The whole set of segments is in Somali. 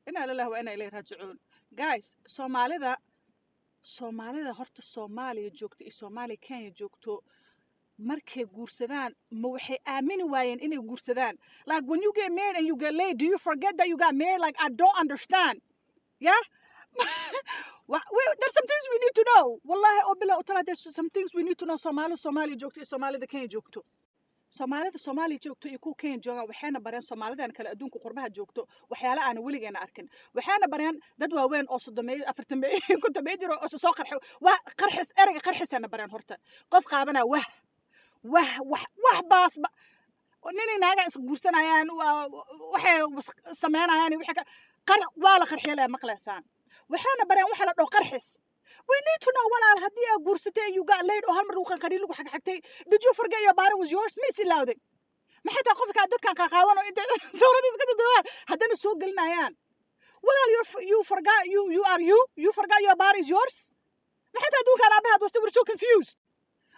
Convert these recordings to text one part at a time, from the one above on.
إنا لله وإنا إليه راجعون. Guys Soomaalida horta Soomaaliya joogto iyo Soomaaliya Kenya joogto markay guursadaan ma waxay aamini waayeen inay guursadaan. Like when you get married and you get laid, do you forget that you got married? Like I don't understand. Yeah. There's some things we need to know. Wallahi oo bilaa u tala there's some things we need to know. Soomaaliya joogto iyo Soomaalida Kenya joogto. Soomaalida Soomaaliya joogto iyo kuwa Kenya jooga waxayna bareen Soomaalidan kale adduunka qurbaha joogto waxyaalo aan weligeena arkin. Waxayna bareen dad waaweyn oo 30 40 ku tabeey jiro oo soo qarxo waa qarxis erayga qarxisana bareen horta. Qof qaabana wax baas nini naaga is guursanayaan waxay sameynayaan wixii waa la qarxiyay maqleysaan. Waxayna bareen waxa la dhoo qarxis. We need to know walaal haddii aad guursatay you got laid oo hal mar uu qariin lagu xagxagtay. Did you forget your body was yours? Miss ilawday. Ma xitaa qofka dadkan qaqaawan oo inta sawiradiis ka dadawaan haddana soo gelinayaan. Walaal you forgot you are you forgot your body is yours? Ma xitaa duuka aabaha was were so confused.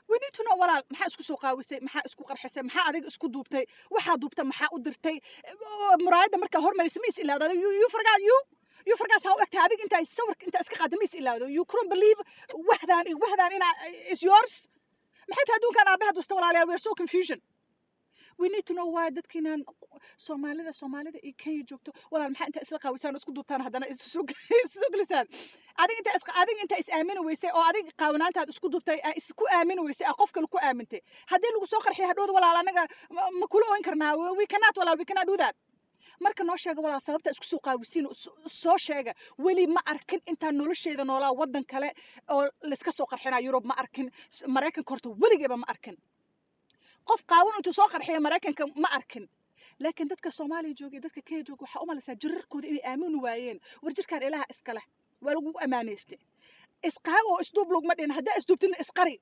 We need to know walaal maxaa isku soo qaawisay maxaa isku qarxisay maxaa adiga isku duubtay waxa duubtay maxaa u dirtay muraayada marka hormarisay miss ilawday you forgot you forgot how act adig inta sawirka inta iska qaadamis ilaawdo you couldn't believe wahdan ina is yours maxay tahay dunkan aabaha dusta walaalayaal we are so confusion. We need to know why dadkiinan Soomaalida iyo Kenya joogto walaal maxaa inta isla qaawisaan isku duubtaan hadana isoo galisaan adig inta is aamin weysay oo adig qaawanaantaad isku duubtay isku aamin weysay qof kale ku aamintay hadii lagu soo qarxiyo hadhood walaal anaga ma kula oyn karnaa we cannot do that. marka noo sheega walaal sababta isku soo qaawisiin soo sheega wali ma arkin inta nolosheeda noolaa wadan kale oo la iska soo qarxinaa Europe ma arkin Mareykanka horta waligeeba ma arkin qof qaawan intuu soo qarxiyo Mareykanka ma arkin laakiin dadka Soomaaliya joogay dadka Kenya joogay waxa u malaysaa jirarkooda inay aamin waayeen warjirkaan ilaaha iska leh waa lagu amaaneystay isqaaw oo isduub lugma dhin hadaa isduubtin isqari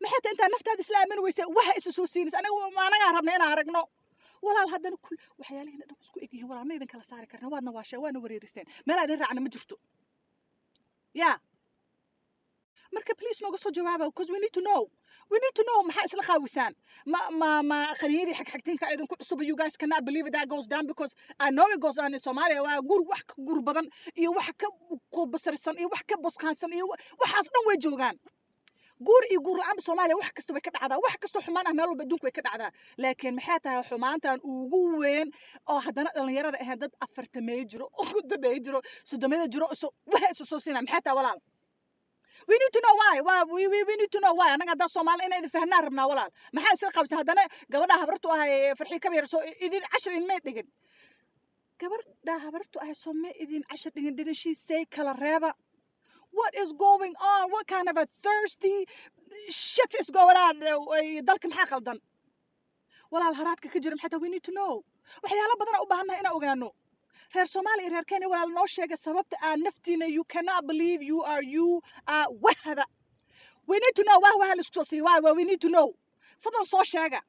maxay tahay inta naftaada isla aamin weysay waxa is soo siinaysa anaga rabnaa inaan aragno walaal haddana kul waxyaalaheena dhan isku egyihiin walaal ma idin kala saari karna waadna waana wareeriseen meel aad raacna ma jirto marka please nooga soo jawaaba because we need to know maxaa isla qaawisaan ma qaniyadii xagxagtinka idin ku cusub you guys cannot believe that goes down because I know it goes on in Somalia waa wax ka gur badan iyo wax ka qobasarsan iyo wax ka bosqaansan iyo waxaas dhan way joogaan guur iyo guur la'aan Soomaaliya wax kasta way ka dhacdaa wax kasta xumaan ah meel walba adduunka way ka dhacdaa laakiin maxay tahay xumaantan ugu weyn oo haddana dhalinyarada ahaan dad 40 jiro oo dabeey jiro 30 jiro waxa soo siinaa maxay tahay walaal we need to know why we need to know why anaga hadda Soomaali inay fahnaa rabnaa walaal maxaa isla qabsan haddana gabadha habartu ahay farxi ka beer soo idin 10 in ma dhigin gabadha habartu ahay soo ma idin 10 dhigin didn't she say kala reeba. What is going on? What kind of a thirsty shit is going on? dalka maxaa qaldan walaal haraadka ka jira maxay we need to know waxyaalo badan u baahannahay inaan ogaano reer Soomaaliya reer Kenya walaal noo sheega sababta aan naftiina you cannot believe you are wahda we need to know why la isku soo why we need to know fadlan soo sheega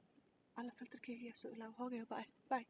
alla filterkeyga soo ilaa hoogay bye